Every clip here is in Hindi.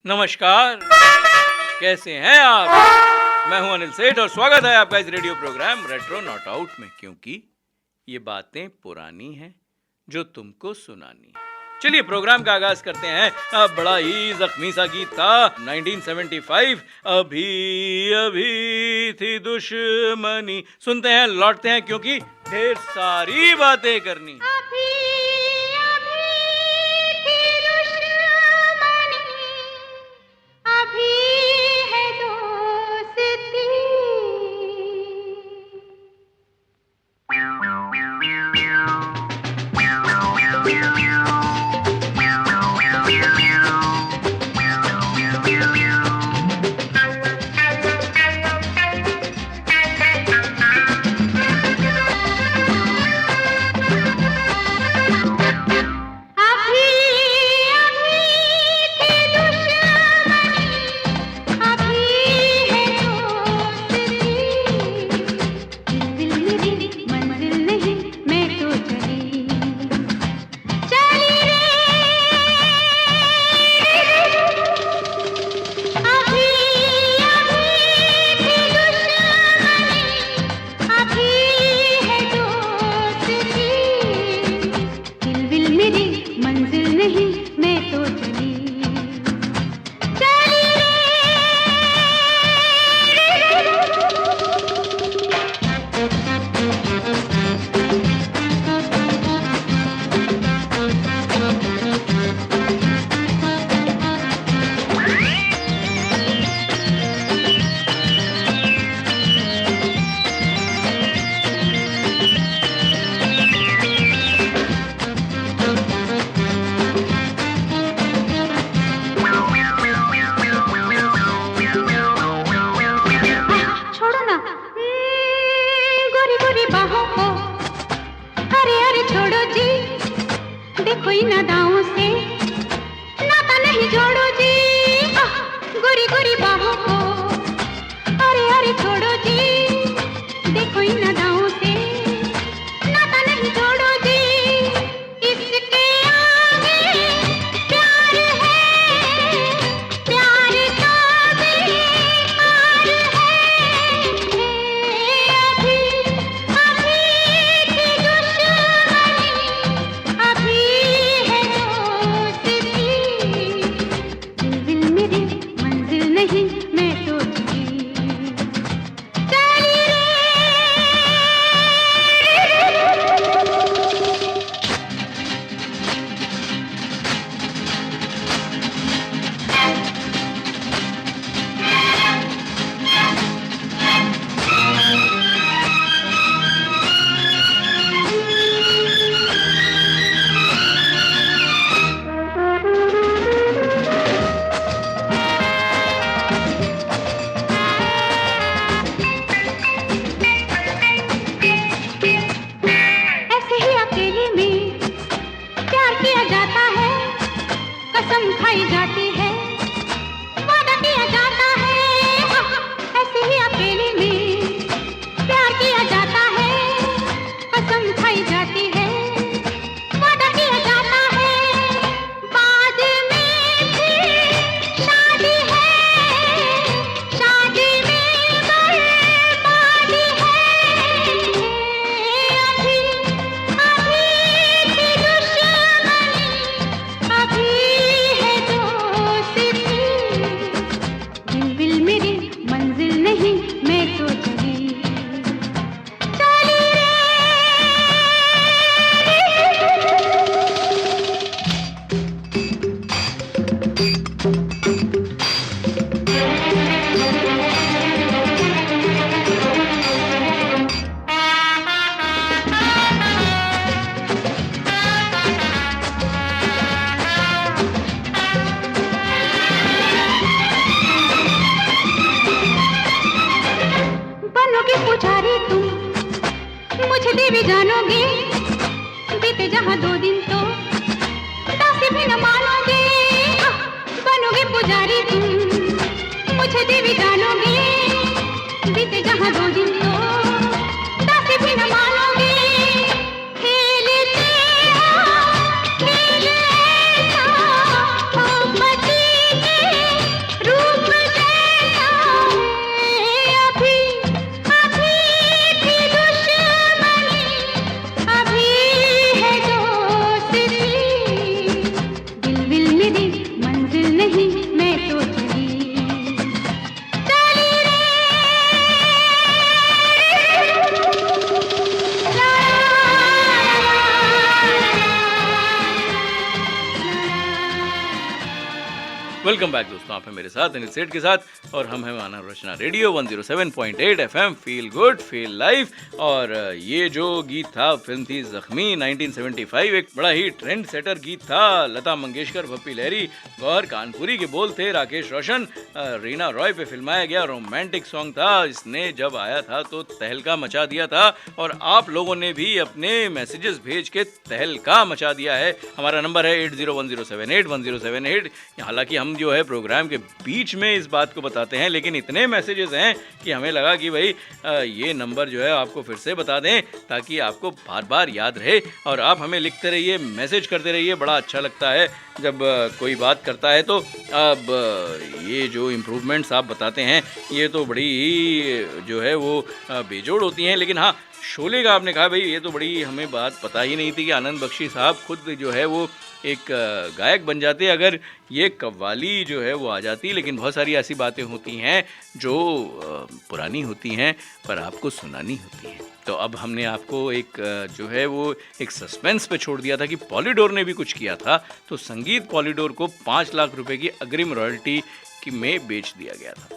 नमस्कार, कैसे हैं आप? मैं हूं अनिल सेठ और स्वागत है आपका इस radio programme retro not out में, क्योंकि ये बातें पुरानी हैं जो तुमको सुनानी है। चलिए प्रोग्राम का आगाज करते हैं। बड़ा ही जख्मी सा गीत था 1975, अभी अभी थी दुश्मनी। सुनते हैं, लौटते हैं, क्योंकि ढेर सारी बातें करनी। वेलकम बैक दोस्तों, आप हैं मेरे साथ अनिल सेठ के साथ और हम हैं Manav Rachna radio 107.8 FM, feel good feel life. और ये जो गीत था, फिल्म थी जख्मी 1975, एक बड़ा ही ट्रेंड सेटर गीत था। लता मंगेशकर, भप्पी लहरी, गौहर कानपुरी के बोल थे, राकेश रोशन, रीना रॉय पे फिल्माया गया रोमांटिक सॉन्ग था। इसने जब आया था तो तहलका मचा दिया था और आप लोगों ने भी अपने मैसेजेस भेज के तहलका मचा दिया है। हमारा नंबर है 8010781078। हालांकि हम जो है प्रोग्राम के बीच में इस बात को बताते हैं, लेकिन इतने मैसेजेस हैं कि हमें लगा कि भाई ये नंबर जो है आपको फिर से बता दें ताकि आपको बार बार याद रहे। और आप हमें लिखते रहिए, मैसेज करते रहिए, बड़ा अच्छा लगता है जब कोई बात करता है। तो अब ये जो इम्प्रूवमेंट्स आप बताते हैं ये तो बड़ी ही जो है वो बेजोड़ होती हैं। लेकिन हाँ, शोले का आपने कहा भाई, ये तो बड़ी हमें बात पता ही नहीं थी कि आनंद बख्शी साहब खुद जो है वो एक गायक बन जाते अगर ये कव्वाली जो है वो आ जाती। लेकिन बहुत सारी ऐसी बातें होती हैं जो पुरानी होती हैं पर आपको सुनानी होती हैं। तो अब हमने आपको एक जो है वो एक सस्पेंस पे छोड़ दिया था कि पॉलीडोर ने भी कुछ किया था। तो संगीत पॉलीडोर को 5 लाख रुपए की अग्रिम रॉयल्टी में बेच दिया गया था।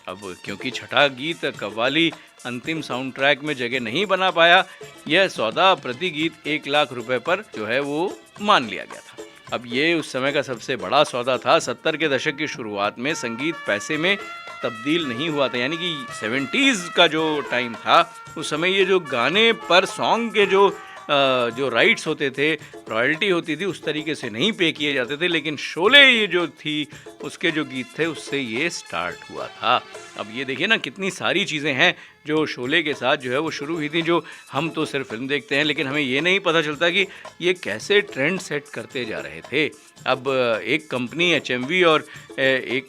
अब क्योंकि छठा गीत कव्वाली अंतिम साउंड ट्रैक में जगह नहीं बना पाया, यह सौदा प्रति गीत 1 लाख रुपए पर जो है वो मान लिया गया था। अब ये उस समय का सबसे बड़ा सौदा था। 70 के दशक की शुरुआत में संगीत पैसे में तब्दील नहीं हुआ था, यानी कि 70s का जो टाइम था उस समय ये जो गाने पर सॉन्ग के जो राइट्स होते थे, रॉयल्टी होती थी, उस तरीके से नहीं पे किए जाते थे। लेकिन शोले ये जो थी उसके जो गीत थे उससे ये स्टार्ट हुआ था। अब ये देखिए ना, कितनी सारी चीज़ें हैं जो शोले के साथ जो है वो शुरू हुई थी, जो हम तो सिर्फ फिल्म देखते हैं लेकिन हमें ये नहीं पता चलता कि ये कैसे ट्रेंड सेट करते जा रहे थे। अब एक कंपनी HMV और एक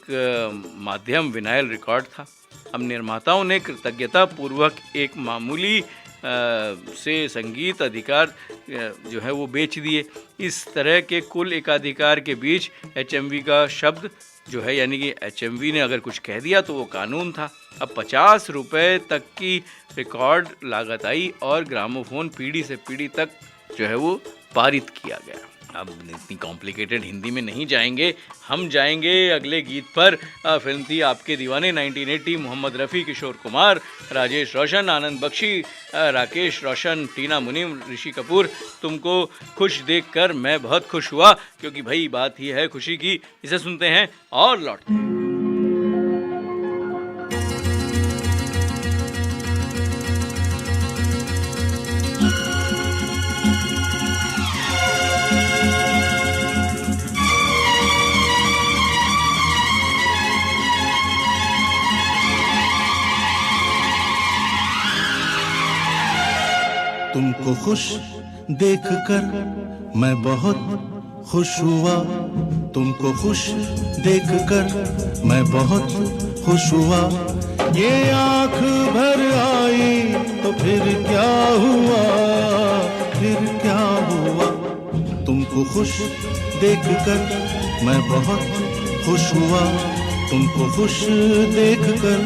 माध्यम विनाइल रिकॉर्ड था। अब निर्माताओं ने कृतज्ञता पूर्वक एक मामूली से संगीत अधिकार जो है वो बेच दिए। इस तरह के कुल एकाधिकार के बीच HMV का शब्द जो है, यानी कि HMV ने अगर कुछ कह दिया तो वो कानून था। अब 50 रुपये तक की रिकॉर्ड लागत आई और ग्रामोफोन पीढ़ी से पीढ़ी तक जो है वो पारित किया गया। अब इतनी कॉम्प्लिकेटेड हिंदी में नहीं जाएंगे, हम जाएंगे अगले गीत पर। फिल्म थी आपके दीवाने 1980, मोहम्मद रफ़ी, किशोर कुमार, राजेश रोशन, आनंद बख्शी, राकेश रोशन, टीना मुनीम, ऋषि कपूर। तुमको खुश देखकर मैं बहुत खुश हुआ, क्योंकि भाई बात ही है खुशी की। इसे सुनते हैं और लौटते हैं। तुमको खुश देखकर मैं बहुत खुश हुआ, तुमको खुश देखकर मैं बहुत खुश हुआ। ये आँख भर आई तो फिर क्या हुआ, फिर क्या हुआ। तुमको खुश देखकर मैं बहुत खुश हुआ, तुमको खुश देखकर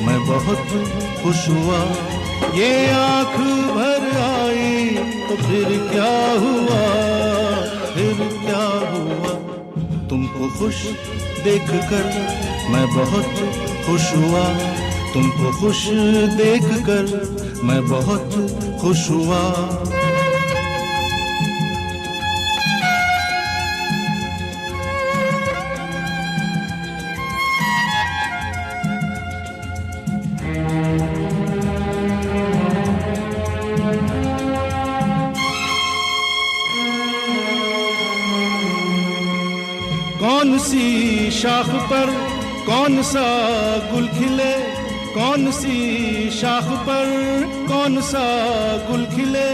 मैं बहुत खुश हुआ। ये आँख भर आई तो फिर क्या हुआ, फिर क्या हुआ। तुमको खुश देखकर मैं बहुत खुश हुआ, तुमको खुश देखकर मैं बहुत खुश हुआ। कौन सी शाख पर कौन सा गुल खिले, कौन सी शाख पर कौन सा गुल खिले।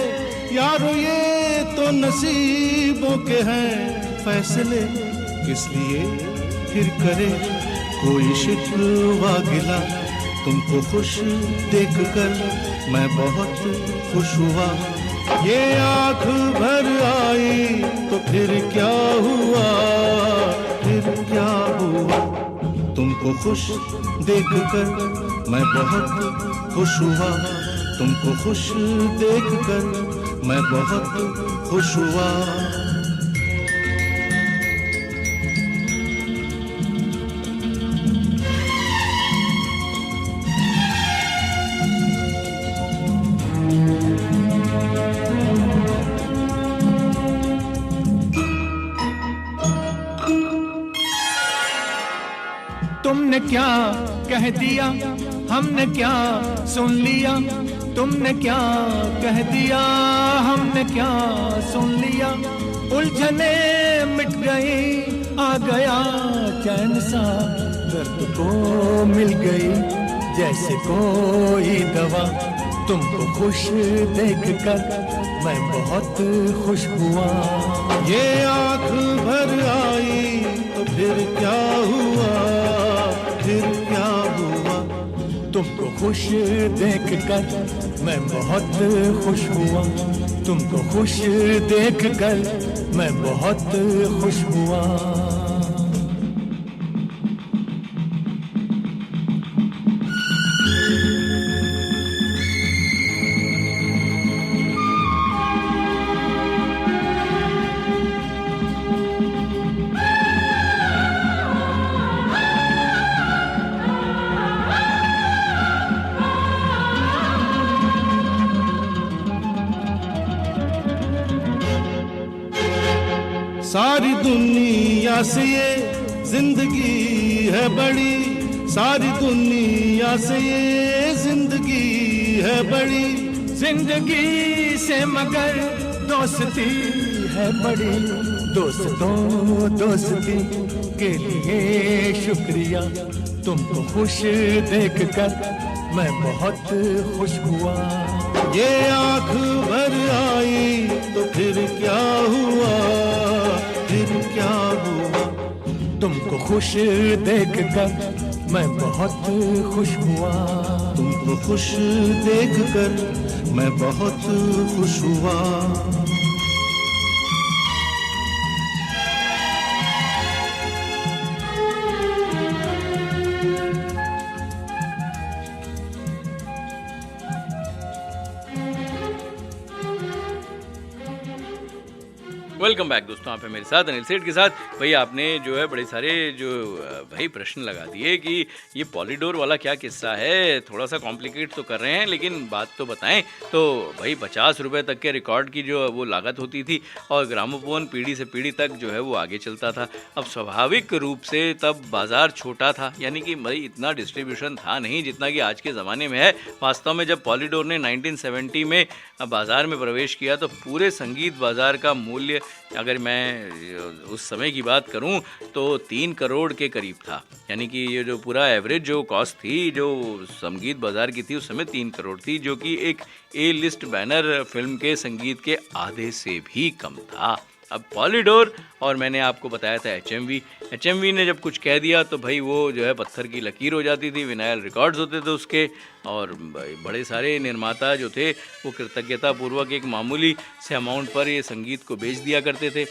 यारो ये तो नसीबों के हैं फैसले, किस लिए फिर करे कोई शिकवा गिला। तुमको खुश देखकर मैं बहुत खुश हुआ। ये आँख भर आई तो फिर क्या हुआ, फिर क्या हुआ। तुमको खुश देखकर मैं बहुत खुश हुआ, तुमको खुश देखकर मैं बहुत खुश हुआ। तुमने क्या कह दिया, हमने क्या सुन लिया, तुमने क्या कह दिया, हमने क्या सुन लिया, उलझने मिट गई, आ गया चैन सा, दर्द को मिल गई जैसे कोई दवा, तुमको खुश देखकर मैं बहुत खुश हुआ। ये आँख भर आई तो फिर क्या हुआ, फिर क्या हुआ, तुमको खुश देखकर मैं बहुत खुश हुआ, तुमको खुश देखकर मैं बहुत खुश हुआ। सारी दुनिया से ये जिंदगी है बड़ी, सारी दुनिया से ये जिंदगी है बड़ी, जिंदगी से मगर दोस्ती है बड़ी, दोस्तों दोस्ती के लिए शुक्रिया, तुमको खुश देखकर मैं बहुत खुश हुआ। ये आँख भर आई तो फिर क्या हुआ, फिर क्या हुआ, तुमको खुश देखकर मैं बहुत खुश हुआ, तुमको खुश देखकर मैं बहुत खुश हुआ। वेलकम बैक दोस्तों, आप हैं मेरे साथ अनिल सेठ के साथ। भाई आपने जो है बड़े सारे जो भाई प्रश्न लगा दिए कि ये पॉलीडोर वाला क्या किस्सा है, थोड़ा सा कॉम्प्लिकेट तो कर रहे हैं लेकिन बात तो बताएं। तो भाई 50 रुपये तक के रिकॉर्ड की जो वो लागत होती थी और ग्रामोफोन पीढ़ी से पीढ़ी तक जो है वो आगे चलता था। अब स्वाभाविक रूप से तब बाज़ार छोटा था, यानी कि भाई इतना डिस्ट्रीब्यूशन था नहीं जितना कि आज के ज़माने में है। वास्तव में जब पॉलीडोर ने 1970 में बाज़ार में प्रवेश किया तो पूरे संगीत बाज़ार का मूल्य, अगर मैं उस समय की बात करूं तो 3 करोड़ के करीब था। यानी कि ये जो पूरा एवरेज जो कॉस्ट थी जो संगीत बाज़ार की थी उस समय 3 करोड़ थी, जो कि एक ए लिस्ट बैनर फिल्म के संगीत के आधे से भी कम था। अब पॉलीडोर और मैंने आपको बताया था एचएमवी ने जब कुछ कह दिया तो भाई वो जो है पत्थर की लकीर हो जाती थी। विनाइल रिकॉर्ड्स होते थे उसके, और बड़े सारे निर्माता जो थे वो कृतज्ञतापूर्वक एक मामूली से अमाउंट पर ये संगीत को बेच दिया करते थे।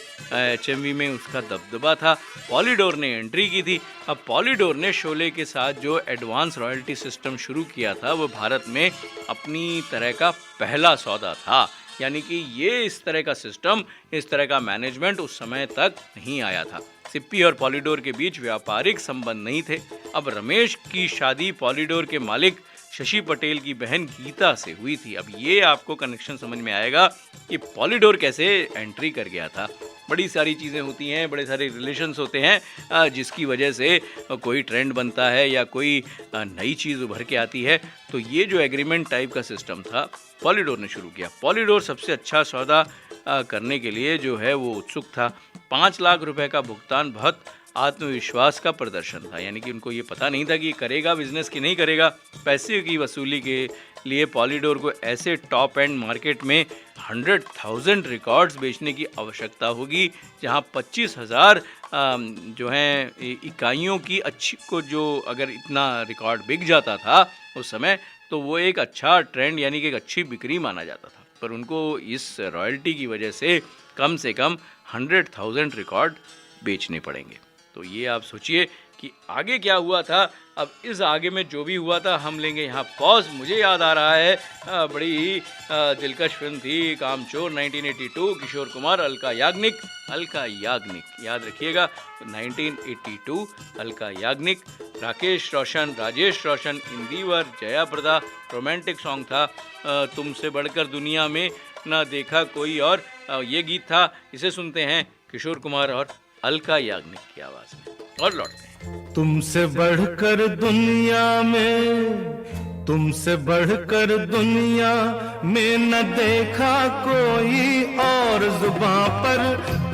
एचएमवी में उसका दबदबा था। पॉलीडोर ने एंट्री की थी। अब पॉलीडोर ने शोले के साथ जो एडवांस रॉयल्टी सिस्टम शुरू किया था वो भारत में अपनी तरह का पहला सौदा था। यानी कि ये इस तरह का सिस्टम, इस तरह का मैनेजमेंट उस समय तक नहीं आया था। सिप्पी और पॉलीडोर के बीच व्यापारिक संबंध नहीं थे। अब रमेश की शादी पॉलीडोर के मालिक शशि पटेल की बहन गीता से हुई थी। अब ये आपको कनेक्शन समझ में आएगा कि पॉलीडोर कैसे एंट्री कर गया था। बड़ी सारी चीज़ें होती हैं, बड़े सारे रिलेशंस होते हैं जिसकी वजह से कोई ट्रेंड बनता है या कोई नई चीज़ उभर के आती है। तो ये जो एग्रीमेंट टाइप का सिस्टम था पॉलीडोर ने शुरू किया। पॉलीडोर सबसे अच्छा सौदा करने के लिए जो है वो उत्सुक था। 5 लाख रुपए का भुगतान बहुत आत्मविश्वास का प्रदर्शन था। यानी कि उनको ये पता नहीं था कि करेगा बिजनेस कि नहीं करेगा। पैसे की वसूली के लिए पॉलीडोर को ऐसे टॉप एंड मार्केट में 100,000 रिकॉर्ड्स बेचने की आवश्यकता होगी, जहां 25,000 जो हैं इकाइयों की अच्छी को जो अगर इतना रिकॉर्ड बिक जाता था उस समय तो वो एक अच्छा ट्रेंड यानी कि एक अच्छी बिक्री माना जाता था। पर उनको इस रॉयल्टी की वजह से कम 100,000 रिकॉर्ड बेचने पड़ेंगे। तो ये आप सोचिए कि आगे क्या हुआ था। अब इस आगे में जो भी हुआ था हम लेंगे यहाँ पॉज। मुझे याद आ रहा है बड़ी ही दिलकश फिल्म थी कामचोर 1982, किशोर कुमार, अलका याग्निक याद रखिएगा 1982, अलका याग्निक, राकेश रोशन, राजेश रोशन, इंदिवर, जया प्रदा। रोमांटिक सॉन्ग था तुमसे बढ़कर दुनिया में ना देखा कोई और। ये गीत था, इसे सुनते हैं किशोर कुमार और अलका याग्निक की आवाज़ में। और लौटते हैं। तुमसे बढ़कर दुनिया में, तुमसे बढ़कर दुनिया में न देखा कोई और, जुबां पर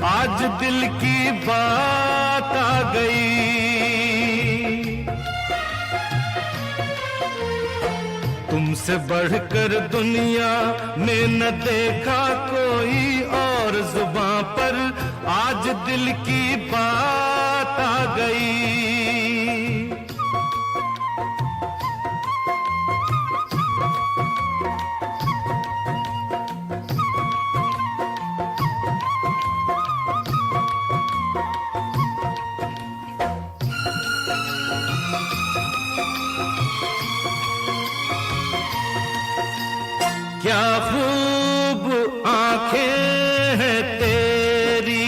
आज दिल की बात आ गई। तुमसे बढ़कर दुनिया में न देखा कोई और, जुबां पर आज दिल की बात आ गई। क्या खूब आंखें हैं तेरी,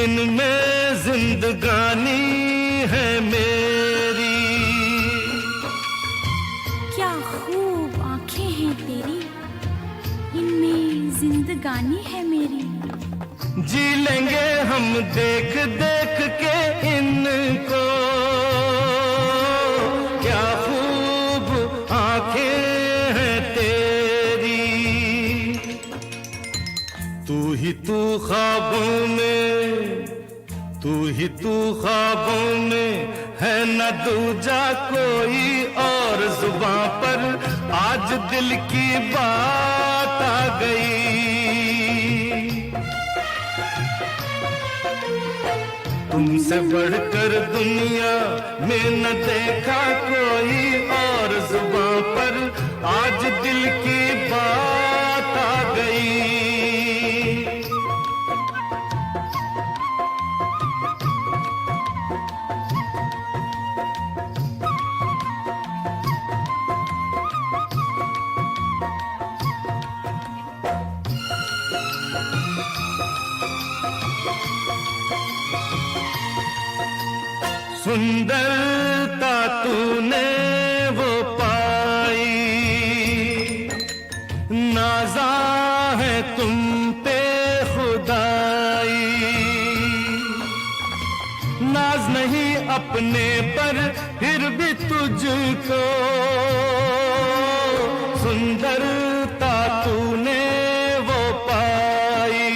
इनमें जिंदगानी है मेरी। क्या खूब आंखें हैं तेरी, इनमें जिंदगानी है मेरी। जी लेंगे हम देख देख के इनको, क्या खूब आंखें हैं तेरी। तू ही तू ख्वाबों में, तू ही तू ख्वाबों में है न दूजा कोई और, जुबां पर आज दिल की बात आ गई। तुमसे बढ़कर दुनिया में न देखा कोई और, जुबां पर आज दिल की बात आ गई। सुंदरता तूने वो पाई, नाज़ा है तुम पे खुदाई। नाज नहीं अपने पर फिर भी तुझको, सुंदरता तूने वो पाई।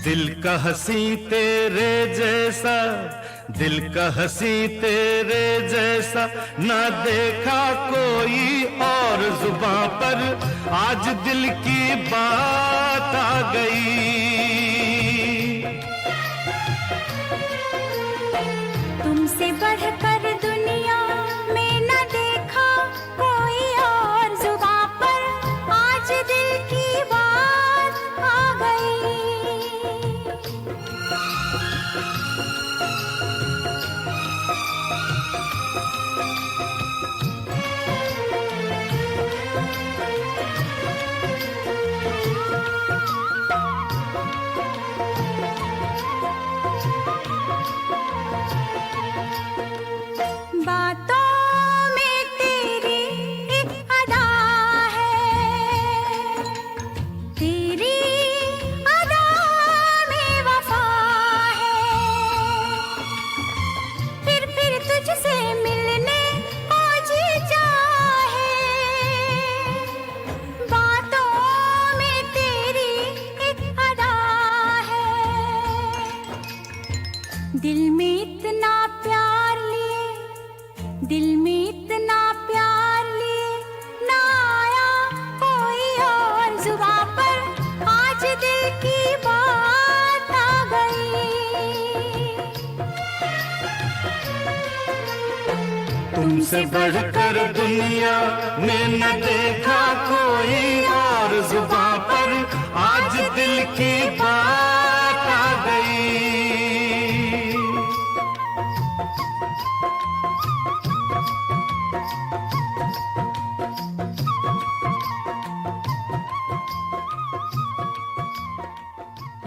दिल का हंसी तेरे जैसा, दिल का हंसी तेरे जैसा ना देखा कोई और, जुबां पर आज दिल की बात आ गई। तुमसे बढ़कर दुनिया में न देखा कोई और, जुबां पर आज दिल की बात आ गई। बातों में तेरी एक अदा है, तेरी अदा में वफा है। फिर तुझसे मिलने को जी चाहे, बातों में तेरी एक अदा है। दिल में इतना प्यार लिए, दिल में इतना प्यार लिए ना आया कोई और, जुबां पर आज दिल की बात आ गई। तुमसे बढ़कर दुनिया में न देखा कोई और, जुबां पर आज दिल की बात आ गई।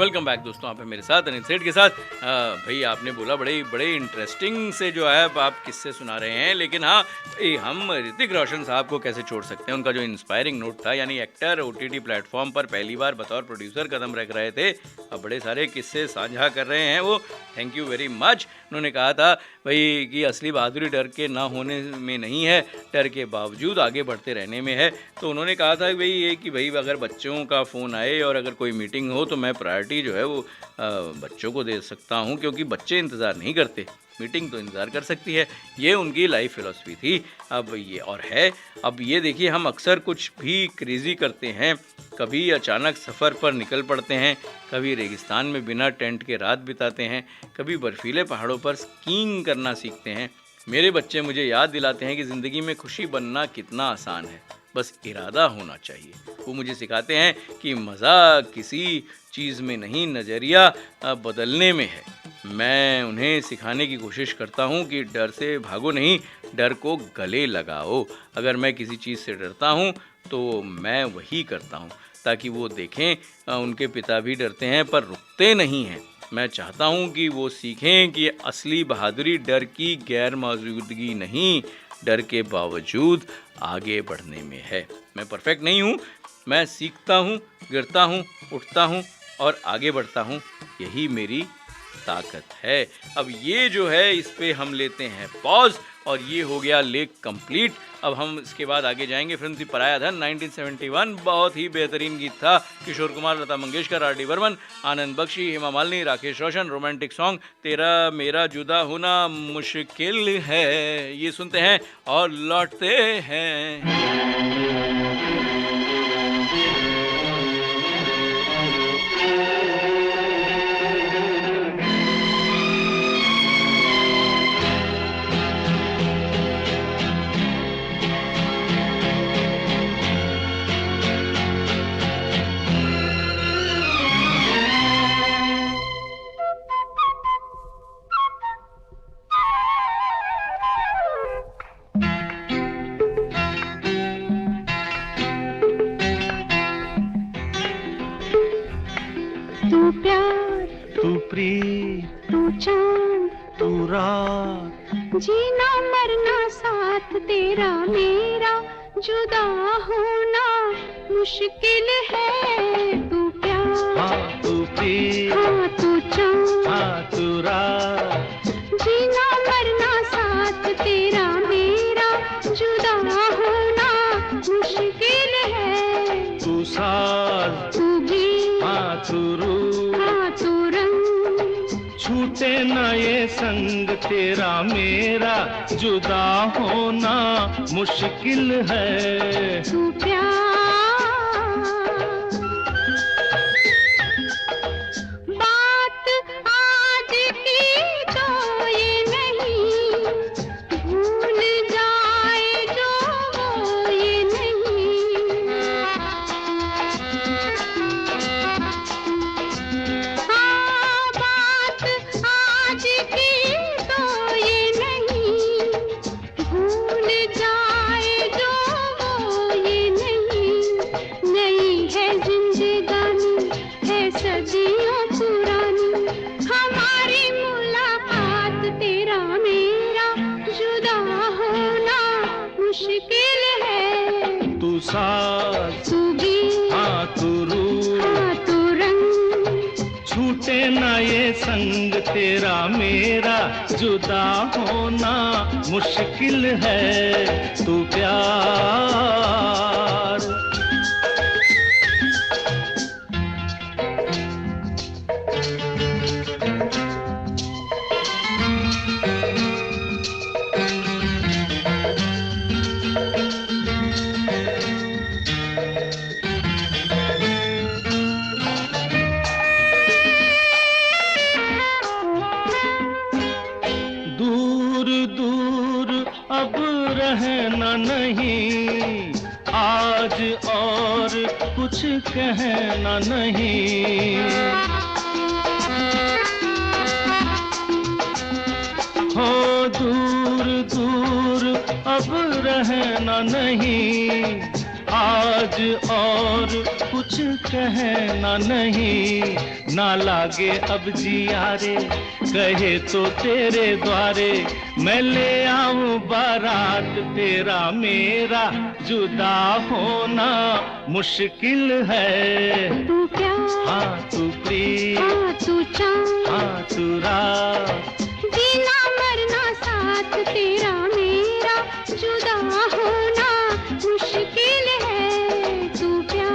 वेलकम बैक दोस्तों, आप हैं मेरे साथ अनिल सेठ के साथ। भाई आपने बोला बड़े इंटरेस्टिंग से जो है आप किस्से सुना रहे हैं, लेकिन हाँ हम ऋतिक रोशन साहब को कैसे छोड़ सकते हैं। उनका जो इंस्पायरिंग नोट था, यानी एक्टर OTT प्लेटफॉर्म पर पहली बार बतौर प्रोड्यूसर कदम रख रहे थे, अब बड़े सारे किस्से साझा कर रहे हैं वो। Thank you very much. उन्होंने कहा था भाई कि असली बहादुरी डर के ना होने में नहीं है, डर के बावजूद आगे बढ़ते रहने में है। तो उन्होंने कहा था भाई ये कि भाई अगर बच्चों का फ़ोन आए और अगर कोई मीटिंग हो तो मैं प्रायोरिटी जो है वो बच्चों को दे सकता हूँ, क्योंकि बच्चे इंतज़ार नहीं करते, मीटिंग तो इंतज़ार कर सकती है। ये उनकी लाइफ फिलॉसफी थी। अब ये और है, अब ये देखिए हम अक्सर कुछ भी क्रेज़ी करते हैं, कभी अचानक सफ़र पर निकल पड़ते हैं, कभी रेगिस्तान में बिना टेंट के रात बिताते हैं, कभी बर्फीले पहाड़ों पर स्कीइंग करना सीखते हैं। मेरे बच्चे मुझे याद दिलाते हैं कि ज़िंदगी में खुशी बनना कितना आसान है, बस इरादा होना चाहिए। वो मुझे सिखाते हैं कि मज़ा किसी चीज़ में नहीं, नज़रिया बदलने में है। मैं उन्हें सिखाने की कोशिश करता हूँ कि डर से भागो नहीं, डर को गले लगाओ। अगर मैं किसी चीज़ से डरता हूँ तो मैं वही करता हूँ, ताकि वो देखें उनके पिता भी डरते हैं पर रुकते नहीं हैं। मैं चाहता हूँ कि वो सीखें कि असली बहादुरी डर की गैर मौजूदगी नहीं, डर के बावजूद आगे बढ़ने में है। मैं परफेक्ट नहीं हूँ, मैं सीखता हूँ, गिरता हूँ, उठता हूँ और आगे बढ़ता हूँ, यही मेरी ताकत है। अब ये जो है इस पे हम लेते हैं पॉज और ये हो गया लेक कंप्लीट। अब हम इसके बाद आगे जाएंगे। फिल्म थी पराया धन 1971, बहुत ही बेहतरीन गीत था। किशोर कुमार, लता मंगेशकर, R.D. बर्मन, आनंद बख्शी, हेमा मालिनी, राकेश रोशन। रोमांटिक सॉन्ग तेरा मेरा जुदा होना मुश्किल है। ये सुनते हैं और लौटते हैं। तू प्यार, तू प्रीत, तू चांद, तू रात, जीना मरना साथ तेरा मेरा, जुदा होना मुश्किल है। तू प्यार, हाँ तू प्रीत, हाँ तू चांद, हाँ तू रात, जीना मरना साथ तेरा मेरा, जुदा होना मुश्किल है। तू साज, तू गीत, हाँ तू रूह, हाँ तू रंग, छूटे ना ये संग तेरा मेरा, जुदा होना मुश्किल है। तू प्यार। बात आज की तो ये नहीं, भूल जाए जो वो ये नहीं। हाँ, बात आज की तो ये नहीं, भूल जाए जो वो ये नहीं। नहीं है जिंदगानी, है सदियों पुरानी, हमारी मुलाकात तेरा मेरा, जुदा होना मुश्किल है। तू साज, तू गीत, हाँ तू रूह, हाँ तू रंग, छूटे ना ये संग तेरा मेरा, जुदा होना मुश्किल है। तू प्यार। दूर दूर अब रहना नहीं, आज और कुछ कहना नहीं। हो दूर दूर अब रहना नहीं, आज और कुछ कहना नहीं, ना लागे अब जिया रे, कहे तो तेरे द्वारे मैं ले आऊं बारात, तेरा मेरा जुदा होना मुश्किल है। तू प्यार, हाँ तू प्रीत, हाँ तू चाँद, हाँ तू रात, जीना मरना साथ तेरा मेरा, जुदा होना मुश्किल है। तू प्यार।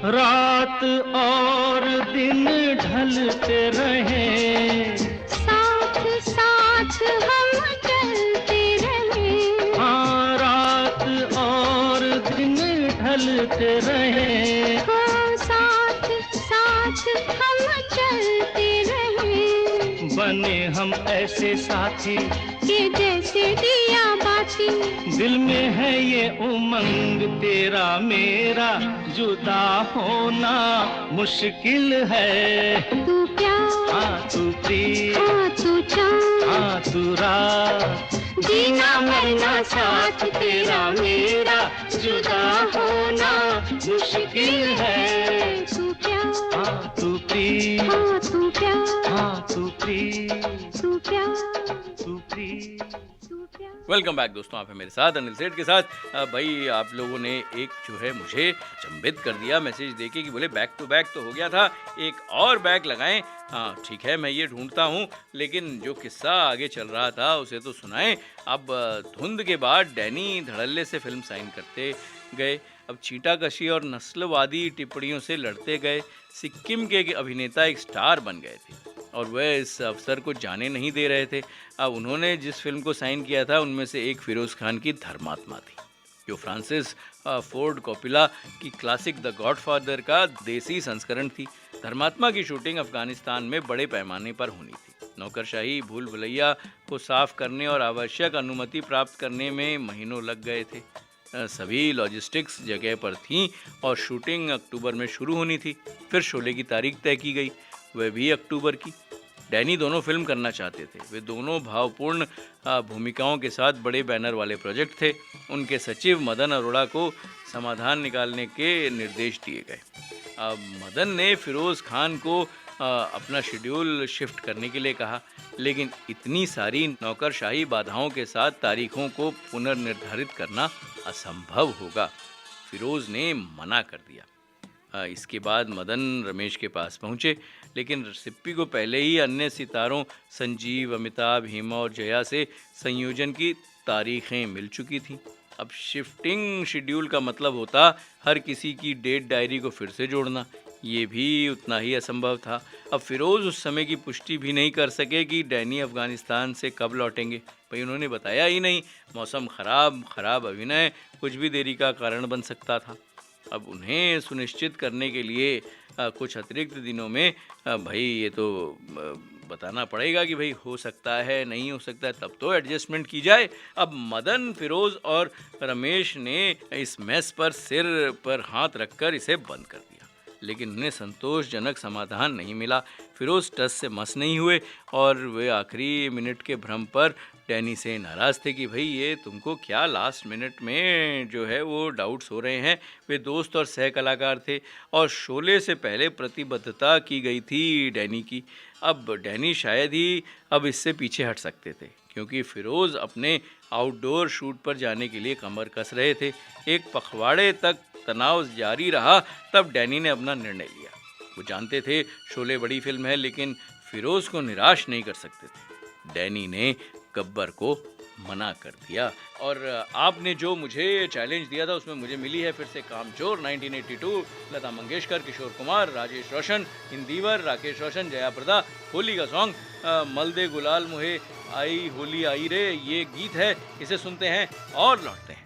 रात और दिन ढलते रहे, साथ साथ हम चलते रहे, हाँ रात और दिन ढलते रहे, हाँ साथ साथ हम चलते रहे, बने हम ऐसे साथी ये जैसे दिया बाती, दिल में है ये उमंग, तेरा मेरा जुदा होना मुश्किल है। तू प्यार, हाँ तू प्रीत, हाँ तू चाँद, हाँ तू रात, जीना मरना साथ तेरा मेरा, जुदा होना मुश्किल है। तू प्यार, हाँ तू प्रीत, हाँ तू प्यार, हाँ तू प्रीत, तू प्यार, तू प्रीत। तू प्यार। वेलकम बैक दोस्तों, आप हैं मेरे साथ अनिल सेठ के साथ। भाई आप लोगों ने एक जो है मुझे चंभित कर दिया मैसेज देके कि बोले बैक टू बैक तो हो गया था, एक और बैक लगाएं। हाँ ठीक है, मैं ये ढूंढता हूँ, लेकिन जो किस्सा आगे चल रहा था उसे तो सुनाएं। अब धुंध के बाद डैनी धड़ल्ले से फिल्म साइन करते गए, अब चीटाकशी और नस्लवादी टिप्पणियों से लड़ते गए। सिक्किम के अभिनेता एक स्टार बन गए थे और वह इस अवसर को जाने नहीं दे रहे थे। अब उन्होंने जिस फिल्म को साइन किया था उनमें से एक फिरोज़ खान की धर्मात्मा थी, जो फ्रांसिस फोर्ड कोप्पोला की क्लासिक द गॉडफादर का देसी संस्करण थी। धर्मात्मा की शूटिंग अफगानिस्तान में बड़े पैमाने पर होनी थी। नौकरशाही भूल भुलैया को साफ करने और आवश्यक अनुमति प्राप्त करने में महीनों लग गए थे। सभी लॉजिस्टिक्स जगह पर थीं और शूटिंग अक्टूबर में शुरू होनी थी। फिर शोले की तारीख तय की गई, वह भी अक्टूबर की। डैनी दोनों फिल्म करना चाहते थे, वे दोनों भावपूर्ण भूमिकाओं के साथ बड़े बैनर वाले प्रोजेक्ट थे। उनके सचिव मदन अरोड़ा को समाधान निकालने के निर्देश दिए गए। अब मदन ने फिरोज़ खान को अपना शेड्यूल शिफ्ट करने के लिए कहा, लेकिन इतनी सारी नौकरशाही बाधाओं के साथ तारीखों को पुनर्निर्धारित करना असंभव होगा। फिरोज़ ने मना कर दिया। इसके बाद मदन रमेश के पास पहुंचे, लेकिन सिप्पी को पहले ही अन्य सितारों संजीव, अमिताभ, हेमा और जया से संयोजन की तारीखें मिल चुकी थीं। अब शिफ्टिंग शेड्यूल का मतलब होता हर किसी की डेट डायरी को फिर से जोड़ना, ये भी उतना ही असंभव था। अब फिरोज़ उस समय की पुष्टि भी नहीं कर सके कि डैनी अफ़गानिस्तान से कब लौटेंगे। भाई उन्होंने बताया ही नहीं। मौसम खराब अभिनय कुछ भी देरी का कारण बन सकता था। अब उन्हें सुनिश्चित करने के लिए कुछ अतिरिक्त दिनों में भाई ये तो बताना पड़ेगा कि भाई हो सकता है, नहीं हो सकता है, तब तो एडजस्टमेंट की जाए। अब मदन, फिरोज़ और रमेश ने इस मेस पर सिर पर हाथ रखकर इसे बंद कर दिया, लेकिन उन्हें संतोषजनक समाधान नहीं मिला। फिरोज़ टस से मस नहीं हुए और वे आखिरी मिनट के भ्रम पर डैनी से नाराज़ थे कि भाई ये तुमको क्या लास्ट मिनट में जो है वो डाउट्स हो रहे हैं। वे दोस्त और सह कलाकार थे और शोले से पहले प्रतिबद्धता की गई थी डैनी की। अब डैनी शायद ही अब इससे पीछे हट सकते थे, क्योंकि फिरोज़ अपने आउटडोर शूट पर जाने के लिए कमर कस रहे थे। एक पखवाड़े तक तनाव जारी रहा, तब डैनी ने अपना निर्णय लिया। वो जानते थे शोले बड़ी फिल्म है, लेकिन फिरोज़ को निराश नहीं कर सकते थे। डैनी ने गब्बर को मना कर दिया। और आपने जो मुझे चैलेंज दिया था उसमें मुझे मिली है फिर से कामचोर 1982, लता मंगेशकर, किशोर कुमार, राजेश रोशन, इंदिवर, राकेश रोशन, जया प्रदा। होली का सॉन्ग मलदे गुलाल मुहे आई होली आई रे, ये गीत है। इसे सुनते हैं और लौटते हैं।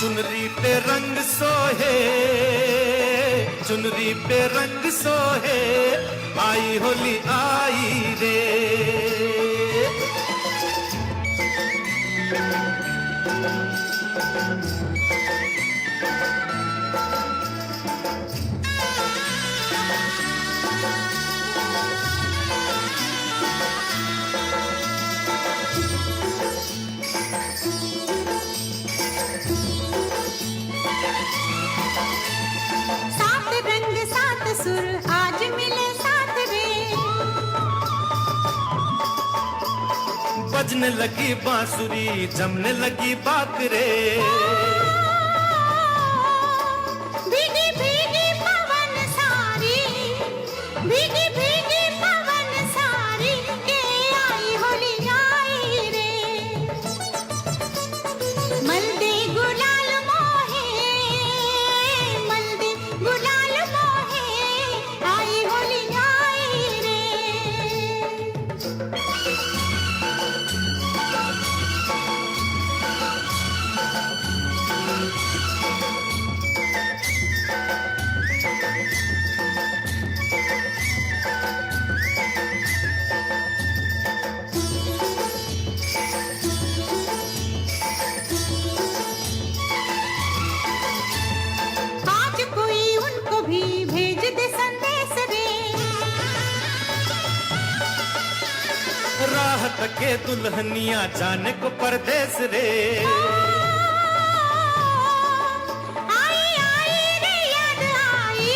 चुनरी पे रंग सोहे, चुनरी पे रंग सोहे, आई होली आई रे। सात रंग सात सुर आज मिले साथ रे, बजने लगी बांसुरी, जमने लगी बात रे। भीगी भीगी पवन सारी, भीगी भीगी पवन सारी, के आई होली आई रे। मल्दे गुलाल मोहे, मल्दे गुलाल मोहे, आई होली आई रे। आज कोई उनको भी भेज दे संदेश रे, राह तके दुल्हनिया जाने को परदेस रे। आई आई रे याद आई,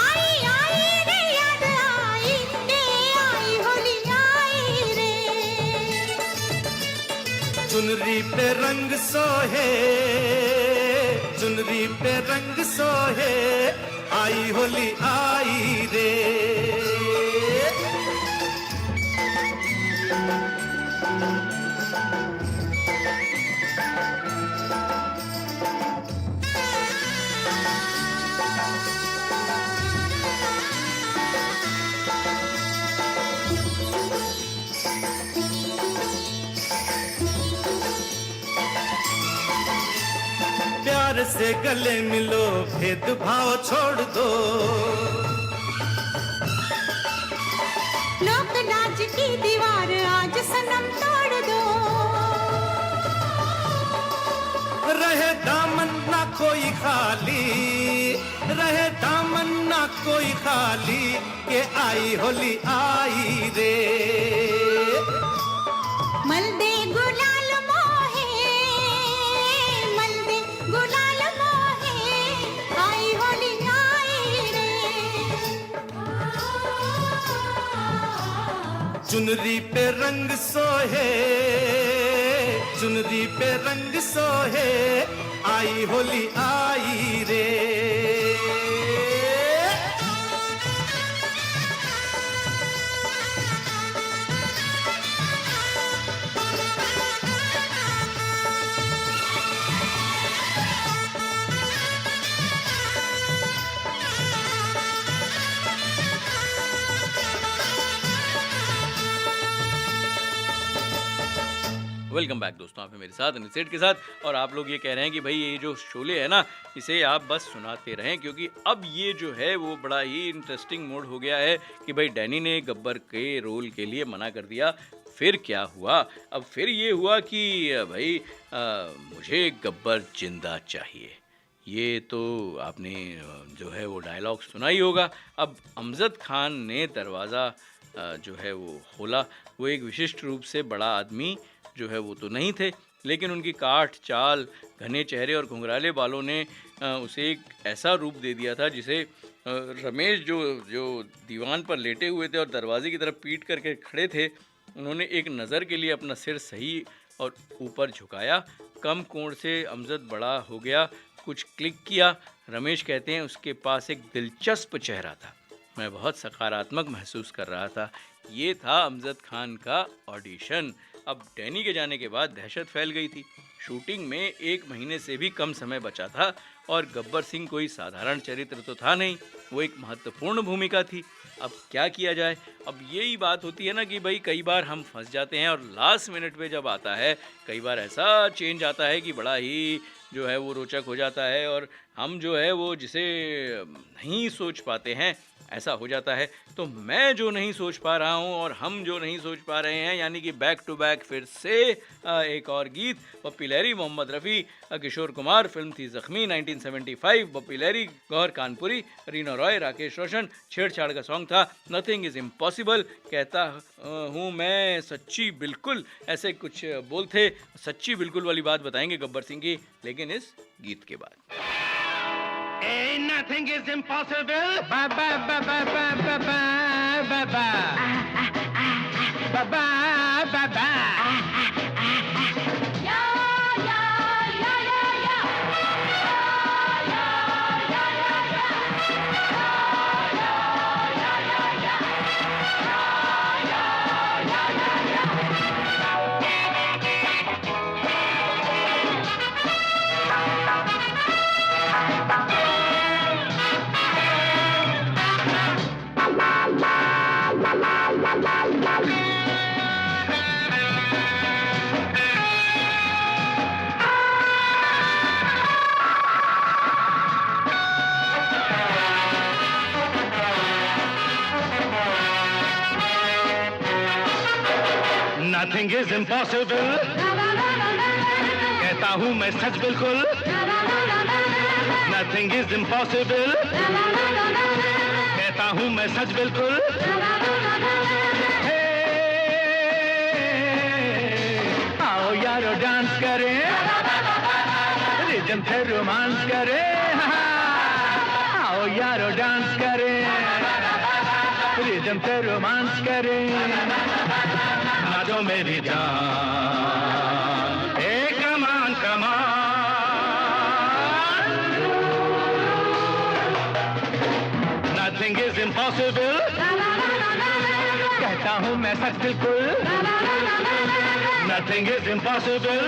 आई आई रे याद आई, के आई होली आई रे। चुनरी पे रंग सोहे, चुनरी पे रंग सोहे, आई होली आई रे। प्यार से गले मिलो, भेदभाव छोड़ दो, लोक लाज की दीवार आज सनम तोड़ दो। रहे दामन ना कोई खाली, रहे दामन ना कोई खाली, के आई होली आई रे। मल्दे गुलाल मोहे, मल्दे गुलाल मोहे, आई होली आई रे। चुनरी पे रंग सोहे, चुनरी पे रंग सोहे, आई होली आई रे। वेलकम बैक दोस्तों, आप हैं मेरे साथ अनिल सेठ के साथ। और आप लोग ये कह रहे हैं कि भाई ये जो शोले है ना, इसे आप बस सुनाते रहें, क्योंकि अब ये जो है वो बड़ा ही इंटरेस्टिंग मोड हो गया है कि भाई डैनी ने गब्बर के रोल के लिए मना कर दिया। फिर क्या हुआ? अब फिर ये हुआ कि भाई मुझे गब्बर जिंदा चाहिए। ये तो आपने जो है वो डायलॉग सुना ही होगा। अब अमजद खान ने दरवाज़ा जो है वो खोला। वो एक विशिष्ट रूप से बड़ा आदमी जो है वो तो नहीं थे, लेकिन उनकी काठ चाल, घने चेहरे और घुंघराले बालों ने उसे एक ऐसा रूप दे दिया था जिसे रमेश जो दीवान पर लेटे हुए थे और दरवाजे की तरफ पीट करके खड़े थे, उन्होंने एक नज़र के लिए अपना सिर सही और ऊपर झुकाया। कम कोण से अमजद बड़ा हो गया, कुछ क्लिक किया। रमेश कहते हैं उसके पास एक दिलचस्प चेहरा था। मैं बहुत सकारात्मक महसूस कर रहा था। ये था अमजद खान का ऑडिशन। अब डैनी के जाने के बाद दहशत फैल गई थी। शूटिंग में 1 महीने से भी कम समय बचा था और गब्बर सिंह कोई साधारण चरित्र तो था नहीं, वो एक महत्वपूर्ण भूमिका थी। अब क्या किया जाए? अब यही बात होती है ना कि भाई कई बार हम फंस जाते हैं और लास्ट मिनट पे जब आता है, कई बार ऐसा चेंज आता है कि बड़ा ही जो है वो रोचक हो जाता है और हम जो है वो जिसे नहीं सोच पाते हैं ऐसा हो जाता है। तो मैं जो नहीं सोच पा रहा हूँ और हम जो नहीं सोच पा रहे हैं, यानी कि बैक टू बैक फिर से एक और गीत, पप्पी लहरी, मोहम्मद रफ़ी, किशोर कुमार, फिल्म थी ज़ख्मी 1975, पप्पी लहरी, गौहर कानपुरी, रीना रॉय, राकेश रोशन, छेड़छाड़ का सॉन्ग था नथिंग इज़ इम्पॉसिबल, कहता हूँ मैं सच्ची बिल्कुल, ऐसे कुछ बोल थे। सच्ची बिल्कुल वाली बात बताएंगे गब्बर सिंह की, लेकिन इस गीत के बाद। Ain't nothing is impossible. Ba ba ba ba ba ba ba ba ba. Ba ba ba ba. Nothing is impossible. कहता हूँ मैं सच बिल्कुल. Nothing is impossible. कहता हूँ मैं सच बिल्कुल. आओ यारो डांस करें, रिदम से रोमांस करें. आओ यारो डांस करें, रिदम से रोमांस करें. जो मेरी जान, ए कमान कमान. Nothing is impossible. कहता हूँ मैं सच बिल्कुल. Nothing is impossible.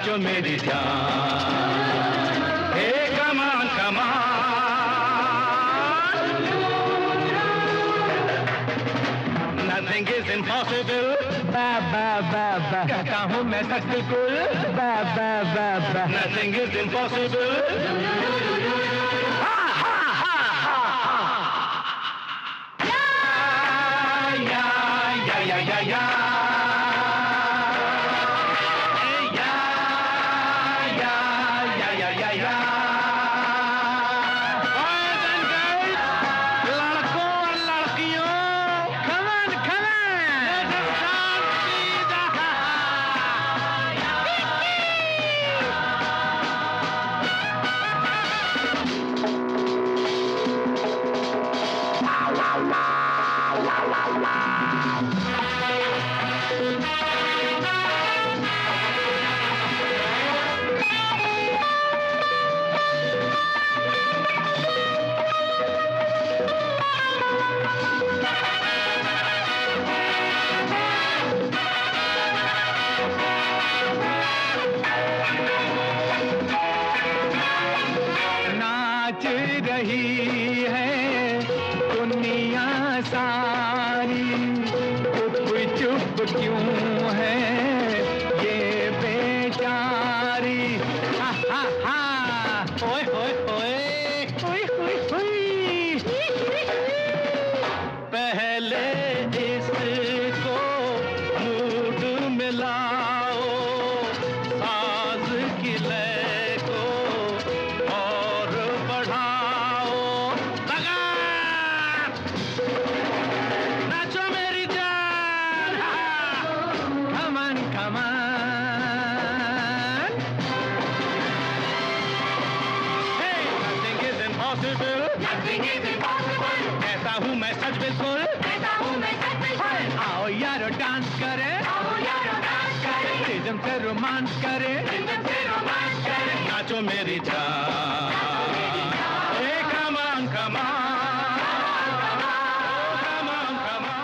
जो मेरी जान, हे कमान कमान. Nothing is impossible. बा बा बा बा. कहता हूँ मैं सच बिल्कुल. बा बा बा बा. Nothing is impossible. क्यों है ये बेचारी। हा हा हा ओए होए होए हुई हुई हुई। पहले इसको मूड में लाओ, साज की लय को और बढ़ाओ। लगा नाचो मेरी जान, कमान कमान। Hey, nothing is impossible, nothing is impossible। कहता हूँ मैं सच बिल्कुल, कहता हूँ मैं सच बिल्कुल। आओ यारो डांस करें, आओ यारो डांस करें, रिदम से रोमांस करें, रिदम से रोमांस करें। नाचो मेरी जान, ए कमान कमान, कमान कमान।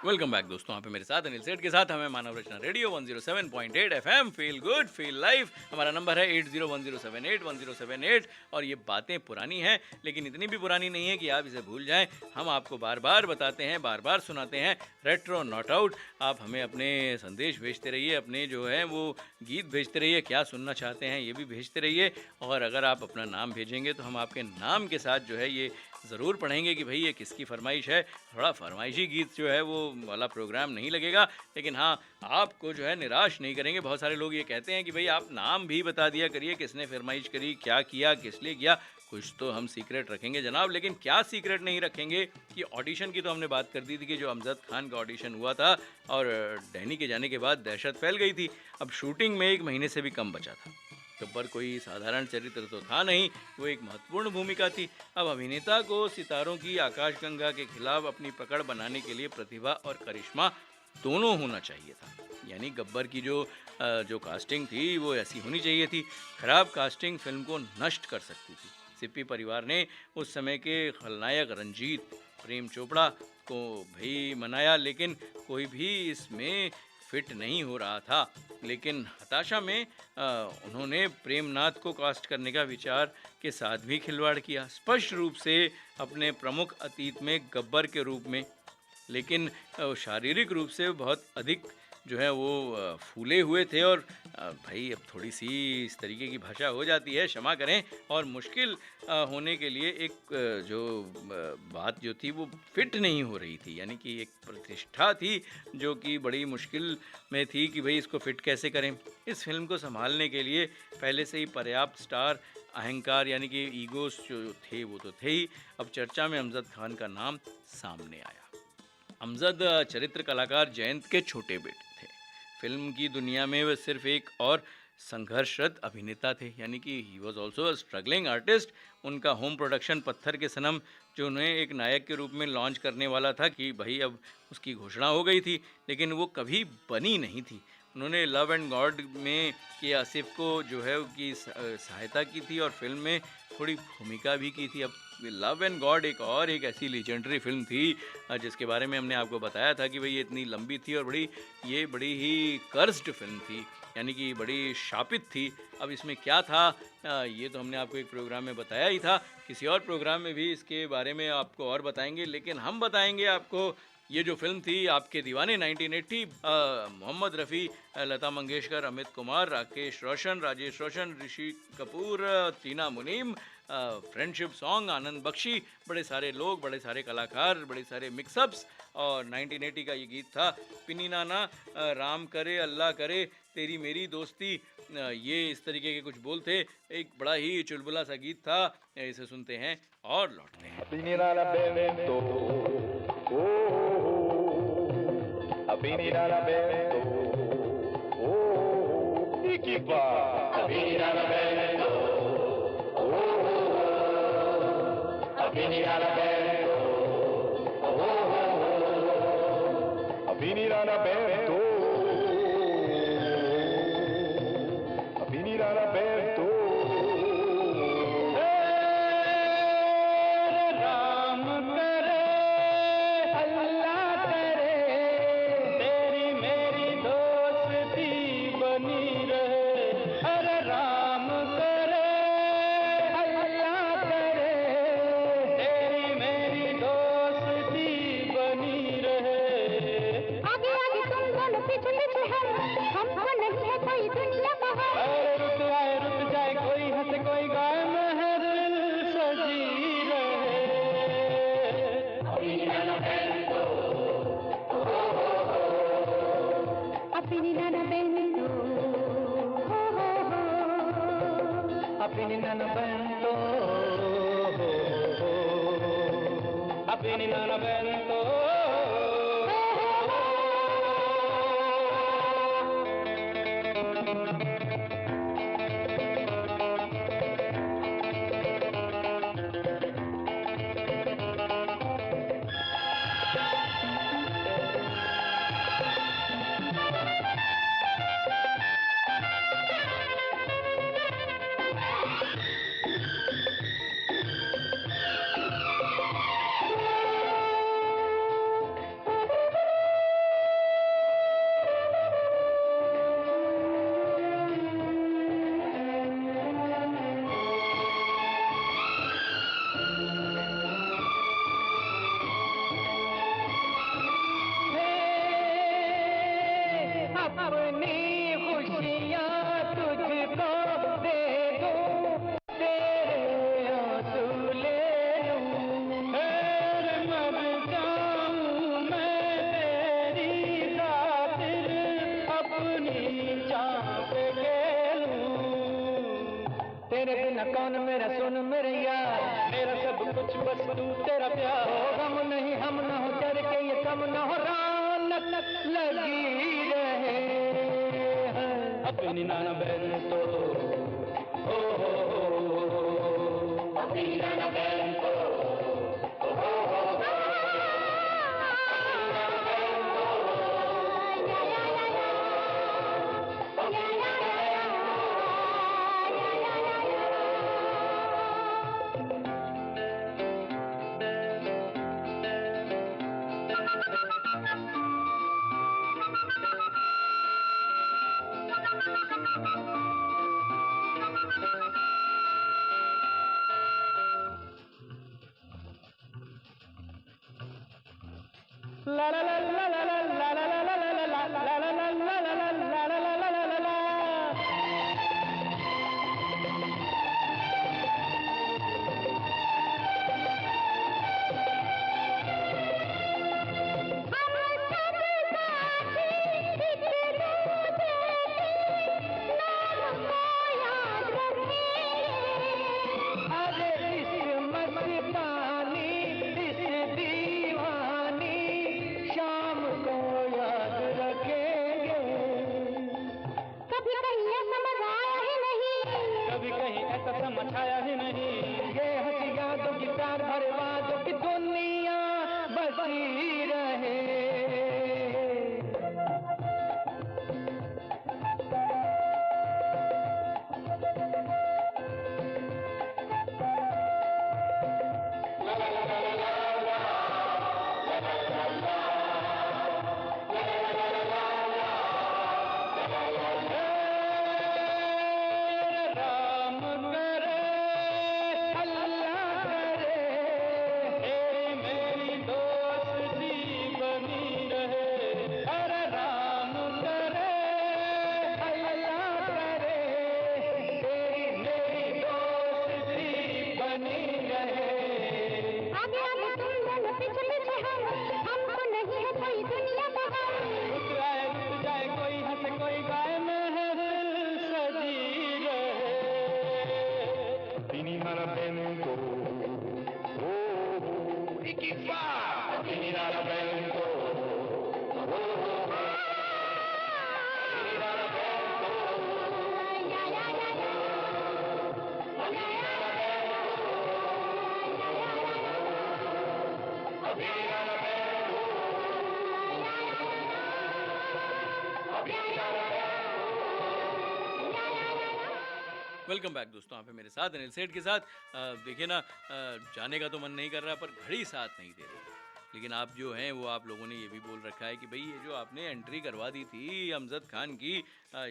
वेलकम बैक दोस्तों, यहाँ पे मेरे साथ अनिल सेठ के साथ हमें Manav Rachna radio 107.8 FM feel good feel live. हमारा नंबर है 8010781078 और ये बातें पुरानी हैं लेकिन इतनी भी पुरानी नहीं है कि आप इसे भूल जाएं। हम आपको बार बार बताते हैं, बार बार सुनाते हैं। Retro not out. आप हमें अपने संदेश भेजते रहिए, अपने जो है वो गीत भेजते रहिए, क्या सुनना चाहते हैं ये भी भेजते रहिए। और अगर आप अपना नाम भेजेंगे तो हम आपके नाम के साथ जो है ये ज़रूर पढ़ेंगे कि भाई ये किसकी फरमाइश है। थोड़ा फरमाइशी गीत जो है वो वाला प्रोग्राम नहीं लगेगा, लेकिन हाँ आपको जो है निराश नहीं करेंगे। बहुत सारे लोग ये कहते हैं कि भाई आप नाम भी बता दिया करिए, किसने फरमाइश करी, क्या किया, किस लिए किया। कुछ तो हम सीक्रेट रखेंगे जनाब, लेकिन क्या सीक्रेट नहीं रखेंगे कि ऑडिशन की तो हमने बात कर दी थी कि जो अमजद खान का ऑडिशन हुआ था और डैनी के जाने के बाद दहशत फैल गई थी। अब शूटिंग में 1 महीने से भी कम बचा था। गब्बर कोई साधारण चरित्र तो था नहीं, वो एक महत्वपूर्ण भूमिका थी। अब अभिनेता को सितारों की आकाशगंगा के खिलाफ अपनी पकड़ बनाने के लिए प्रतिभा और करिश्मा दोनों होना चाहिए था। यानी गब्बर की जो कास्टिंग थी वो ऐसी होनी चाहिए थी। खराब कास्टिंग फिल्म को नष्ट कर सकती थी। सिप्पी परिवार ने उस समय के खलनायक रंजीत प्रेम चोपड़ा को भी मनाया, लेकिन कोई भी इसमें फिट नहीं हो रहा था। लेकिन हताशा में उन्होंने प्रेमनाथ को कास्ट करने का विचार के साथ भी खिलवाड़ किया, स्पष्ट रूप से अपने प्रमुख अतीत में गब्बर के रूप में, लेकिन शारीरिक रूप से बहुत अधिक जो है वो फूले हुए थे। और भाई अब थोड़ी सी इस तरीके की भाषा हो जाती है, क्षमा करें। और मुश्किल होने के लिए एक जो बात जो थी वो फिट नहीं हो रही थी, यानी कि एक प्रतिष्ठा थी जो कि बड़ी मुश्किल में थी कि भाई इसको फिट कैसे करें। इस फिल्म को संभालने के लिए पहले से ही पर्याप्त स्टार अहंकार यानी कि ईगोस जो थे वो तो थे ही। अब चर्चा में अमजद खान का नाम सामने आया। अमजद चरित्र कलाकार जयंत के छोटे बेटे थे। फिल्म की दुनिया में वे सिर्फ एक और संघर्षरत अभिनेता थे, यानी कि he was also a struggling artist. उन्होंका होम प्रोडक्शन पत्थर के सनम जो उन्हें एक नायक के रूप में लॉन्च करने वाला था कि भाई अब उसकी घोषणा हो गई थी, लेकिन वो कभी बनी नहीं थी। उन्होंने लव एंड गॉड में के आसिफ को जो है उसकी सहायता की थी और फिल्म में थोड़ी भूमिका भी की थी। अब लव एंड गॉड एक ऐसी लीजेंडरी फिल्म थी जिसके बारे में हमने आपको बताया था कि भाई ये इतनी लंबी थी और बड़ी ही कर्स्ड फिल्म थी, यानी कि बड़ी शापित थी। अब इसमें क्या था ये तो हमने आपको एक प्रोग्राम में बताया ही था। किसी और प्रोग्राम में भी इसके बारे में आपको और बताएंगे, लेकिन हम बताएंगे आपको ये जो फिल्म थी आपके दीवाने 1980, मोहम्मद रफ़ी, लता मंगेशकर, अमित कुमार, राकेश रोशन, राजेश रोशन, ऋषि कपूर, टीना मुनीम, फ्रेंडशिप सॉन्ग, आनंद बख्शी, बड़े सारे लोग, बड़े सारे कलाकार, बड़े सारे मिक्सअप्स। और 1980 का ये गीत था पिनी नाना, राम करे अल्लाह करे तेरी मेरी दोस्ती, ये इस तरीके के कुछ बोल थे। एक बड़ा ही चुलबुला सा गीत था। इसे सुनते हैं और लौटते हैं। कोई दुनिया बहार। अरे रुत आए रुत जाए कोई हंसे कोई गाए महर दिल सजी रहे। अपनी नाना बहन तो अपनी नाना बहन तो तेरे बिना कौन मेरा सुन मेरे यार, मेरा सब कुछ बस तू तेरा प्यार। हो गम नहीं हम न हो करके ये कम न हो रौनक लगी रहे। अपनी नाना बहन तो हो अपनी नाना बहन तो la la la la la la la la la la la la la la la la la la समझ आया ही नहीं। ये हंसी यादों की प्यार भरे वादों की दुनिया बसी रहे। वेलकम बैक दोस्तों, आप हैं मेरे साथ अनिल सेठ के साथ। देखिए ना, जाने का तो मन नहीं कर रहा पर घड़ी साथ नहीं दे रही। लेकिन आप जो हैं वो आप लोगों ने ये भी बोल रखा है कि भाई ये जो आपने एंट्री करवा दी थी अमजद खान की,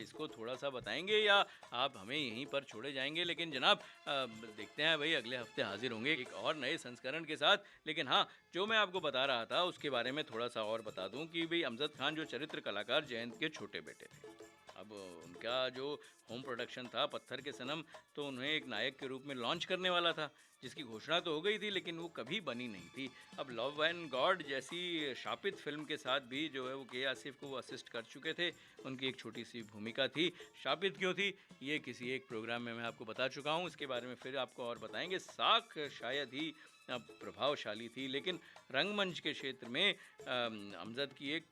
इसको थोड़ा सा बताएंगे या आप हमें यहीं पर छोड़े जाएंगे। लेकिन जनाब देखते हैं भाई, अगले हफ्ते हाजिर होंगे एक और नए संस्करण के साथ। लेकिन हाँ, जो मैं आपको बता रहा था उसके बारे में थोड़ा सा और बता दूं कि भाई अमजद खान जो चरित्र कलाकार जयंत के छोटे बेटे थे, अब उनका जो होम प्रोडक्शन था पत्थर के सनम, तो उन्हें एक नायक के रूप में लॉन्च करने वाला था, जिसकी घोषणा तो हो गई थी लेकिन वो कभी बनी नहीं थी। अब लव एंड गॉड जैसी शापित फिल्म के साथ भी जो है वो के आसिफ को वो असिस्ट कर चुके थे, उनकी एक छोटी सी भूमिका थी। शापित क्यों थी ये किसी एक प्रोग्राम में मैं आपको बता चुका हूँ, इसके बारे में फिर आपको और बताएंगे। साख शायद ही प्रभावशाली थी, लेकिन रंगमंच के क्षेत्र में अमजद की एक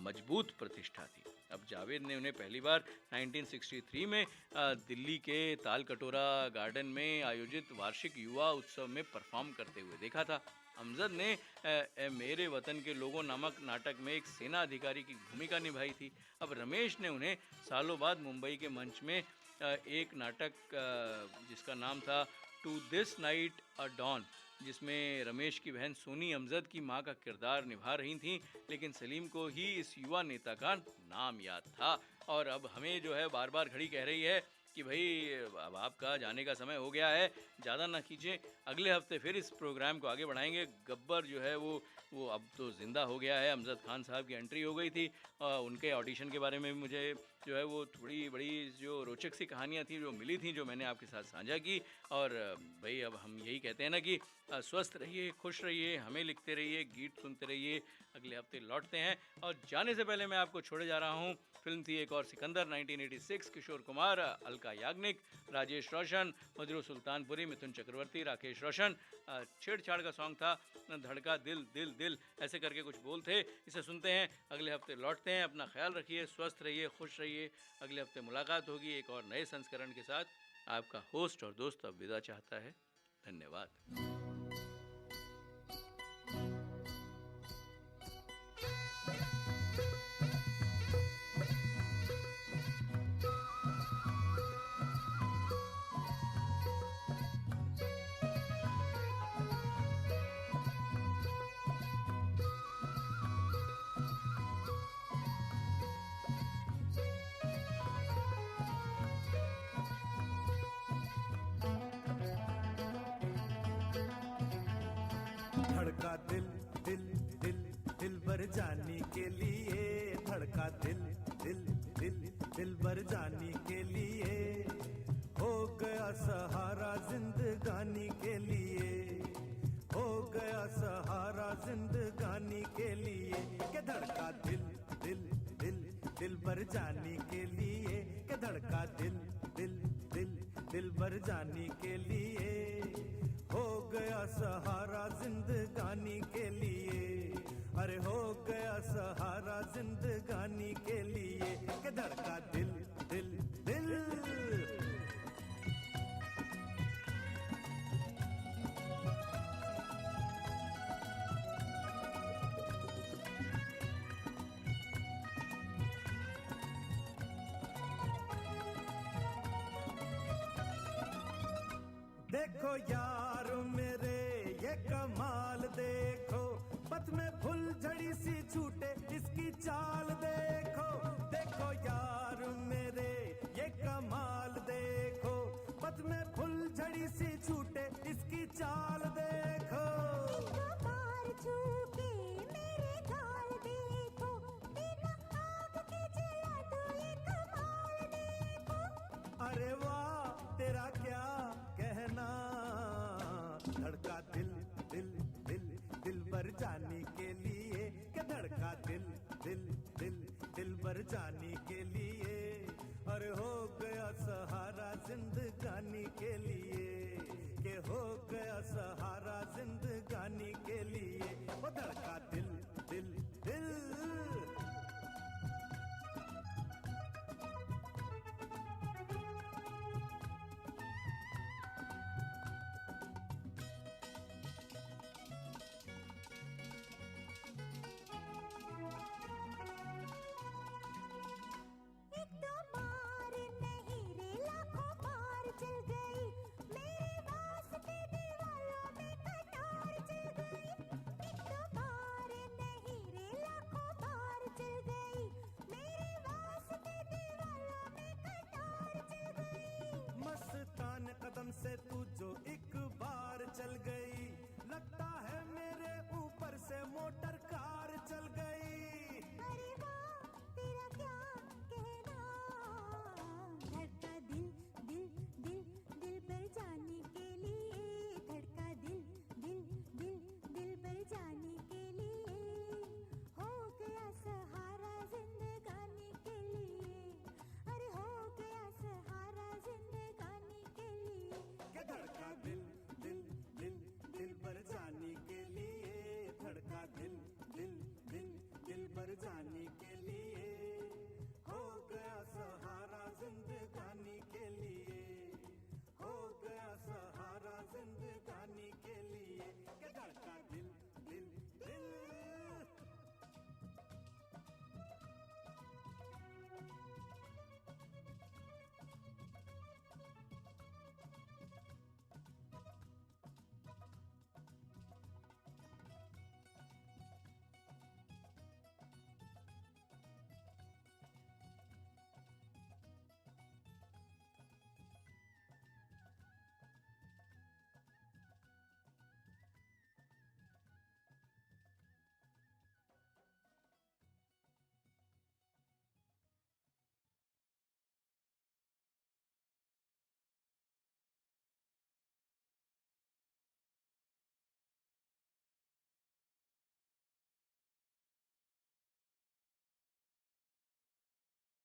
मजबूत प्रतिष्ठा थी। अब जावेद ने उन्हें पहली बार 1963 में दिल्ली के ताल कटोरा गार्डन में आयोजित वार्षिक युवा उत्सव में परफॉर्म करते हुए देखा था। अमजद ने मेरे वतन के लोगों नामक नाटक में एक सेना अधिकारी की भूमिका निभाई थी। अब रमेश ने उन्हें सालों बाद मुंबई के मंच में एक नाटक जिसका नाम था to this night a dawn, जिसमें रमेश की बहन सोनी अमजद की मां का किरदार निभा रही थीं, लेकिन सलीम को ही इस युवा नेता का नाम याद था। और अब हमें जो है बार बार घड़ी कह रही है कि भाई अब आपका जाने का समय हो गया है, ज़्यादा ना खींचें, अगले हफ्ते फिर इस प्रोग्राम को आगे बढ़ाएंगे। गब्बर जो है वो अब तो ज़िंदा हो गया है। अमजद खान साहब की एंट्री हो गई थी, उनके ऑडिशन के बारे में मुझे जो है वो थोड़ी बड़ी जो रोचक सी कहानियाँ थी जो मिली थी, जो मैंने आपके साथ साझा की। और भाई अब हम यही कहते हैं ना कि स्वस्थ रहिए, खुश रहिए, हमें लिखते रहिए, गीत सुनते रहिए। अगले हफ्ते लौटते हैं और जाने से पहले मैं आपको छोड़े जा रहा हूँ। फिल्म थी एक और सिकंदर 1986, किशोर कुमार, अलका याग्निक, राजेश रोशन, मधुर सुल्तानपुरी, मिथुन चक्रवर्ती, राकेश रोशन। छेड़छाड़ का सॉन्ग था धड़का दिल दिल दिल, ऐसे करके कुछ बोल थे। इसे सुनते हैं, अगले हफ्ते लौटते हैं। अपना ख्याल रखिए, स्वस्थ रहिए, खुश रहिए। अगले हफ्ते मुलाकात होगी एक और नए संस्करण के साथ। आपका होस्ट और दोस्त अब विदा चाहता है। धन्यवाद। धड़का दिल दिल दिल दिल भर जाने के लिए, धड़का दिल दिल दिल दिल भर जाने के लिए, हो गया सहारा जिंदगानी के लिए, हो गया सहारा जिंदगानी के लिए। के धड़का दिल दिल दिल दिल भर जाने के लिए, के धड़का दिल दिल दिल दिल भर जाने के लिए, हो गया सहारा जिंदगानी के लिए। अरे हो गया सहारा जिंदगानी के लिए। के धड़का दिल दिल दिल। देखो यार मेरे ये कमाल देखो, पथ में फुल झड़ी सी छूटे इसकी चाल देखो। देखो यार मेरे ये कमाल देखो, पथ में फुल झड़ी सी छूटे इसकी चाल देखो। कपार छूके मेरे गाल देखो, बिना आग के जला दो ये कमाल देखो। अरे वाह तेरा क्या कहना, धड़का दिल दिल दिल दिल भर जाने के लिए, के धड़का दिल दिल दिल दिल भर जाने के लिए। अरे हो गया सहारा जिंदगानी के लिए, के हो गया सहारा जिंदगानी के लिए।